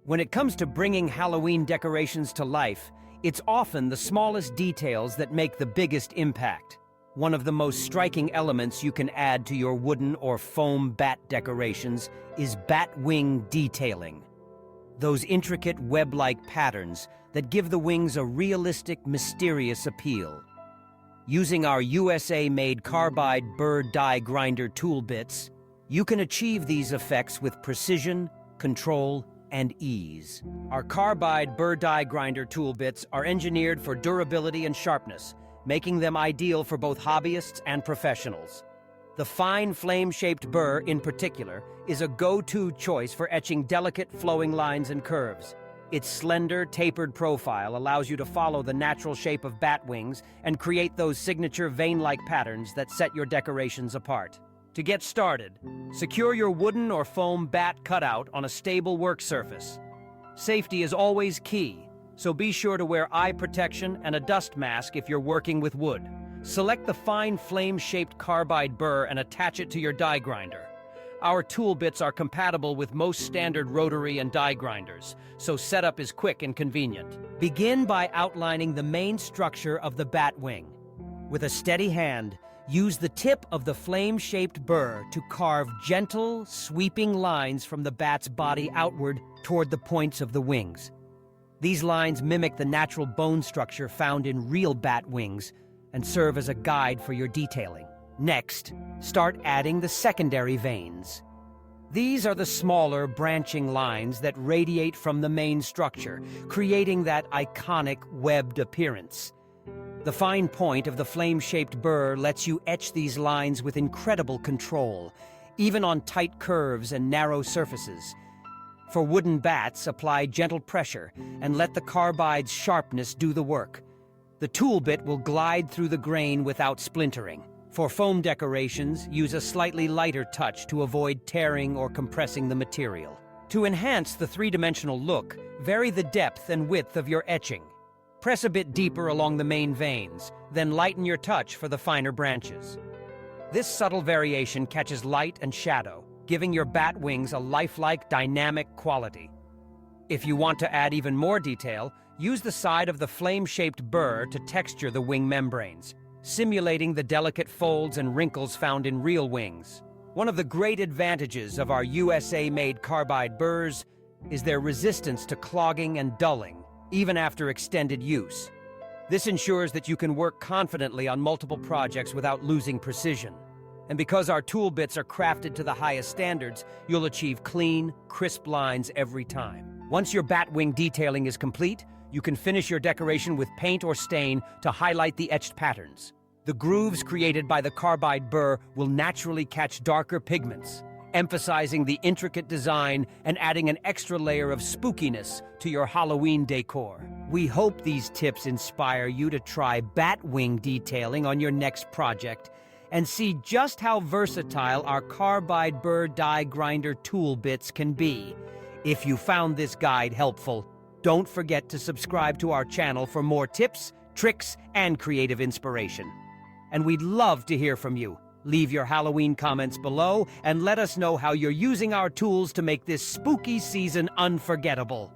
When it comes to bringing Halloween decorations to life, it's often the smallest details that make the biggest impact. One of the most striking elements you can add to your wooden or foam bat decorations is bat wing detailing. Those intricate web-like patterns that give the wings a realistic, mysterious appeal. Using our USA-made carbide burr die grinder tool bits, you can achieve these effects with precision, control, and ease. Our carbide burr die grinder tool bits are engineered for durability and sharpness, making them ideal for both hobbyists and professionals. The fine flame-shaped burr, in particular, is a go-to choice for etching delicate flowing lines and curves. Its slender, tapered profile allows you to follow the natural shape of bat wings and create those signature vein-like patterns that set your decorations apart. To get started, secure your wooden or foam bat cutout on a stable work surface. Safety is always key, so be sure to wear eye protection and a dust mask if you're working with wood. Select the fine flame-shaped carbide burr and attach it to your die grinder. Our tool bits are compatible with most standard rotary and die grinders, so setup is quick and convenient. Begin by outlining the main structure of the bat wing. With a steady hand, use the tip of the flame-shaped burr to carve gentle, sweeping lines from the bat's body outward toward the points of the wings. These lines mimic the natural bone structure found in real bat wings and serve as a guide for your detailing. Next, start adding the secondary veins. These are the smaller, branching lines that radiate from the main structure, creating that iconic webbed appearance. The fine point of the flame-shaped burr lets you etch these lines with incredible control, even on tight curves and narrow surfaces. For wooden bats, apply gentle pressure and let the carbide's sharpness do the work. The tool bit will glide through the grain without splintering. For foam decorations, use a slightly lighter touch to avoid tearing or compressing the material. To enhance the three-dimensional look, vary the depth and width of your etching. Press a bit deeper along the main veins, then lighten your touch for the finer branches. This subtle variation catches light and shadow, giving your bat wings a lifelike, dynamic quality. If you want to add even more detail, use the side of the flame-shaped burr to texture the wing membranes, simulating the delicate folds and wrinkles found in real wings. One of the great advantages of our USA-made carbide burrs is their resistance to clogging and dulling, even after extended use. This ensures that you can work confidently on multiple projects without losing precision. And because our tool bits are crafted to the highest standards, you'll achieve clean, crisp lines every time. Once your bat wing detailing is complete, you can finish your decoration with paint or stain to highlight the etched patterns. The grooves created by the carbide burr will naturally catch darker pigments, emphasizing the intricate design and adding an extra layer of spookiness to your Halloween decor. We hope these tips inspire you to try bat wing detailing on your next project and see just how versatile our carbide burr die grinder tool bits can be. If you found this guide helpful, don't forget to subscribe to our channel for more tips, tricks, and creative inspiration. And we'd love to hear from you. Leave your Halloween comments below and let us know how you're using our tools to make this spooky season unforgettable.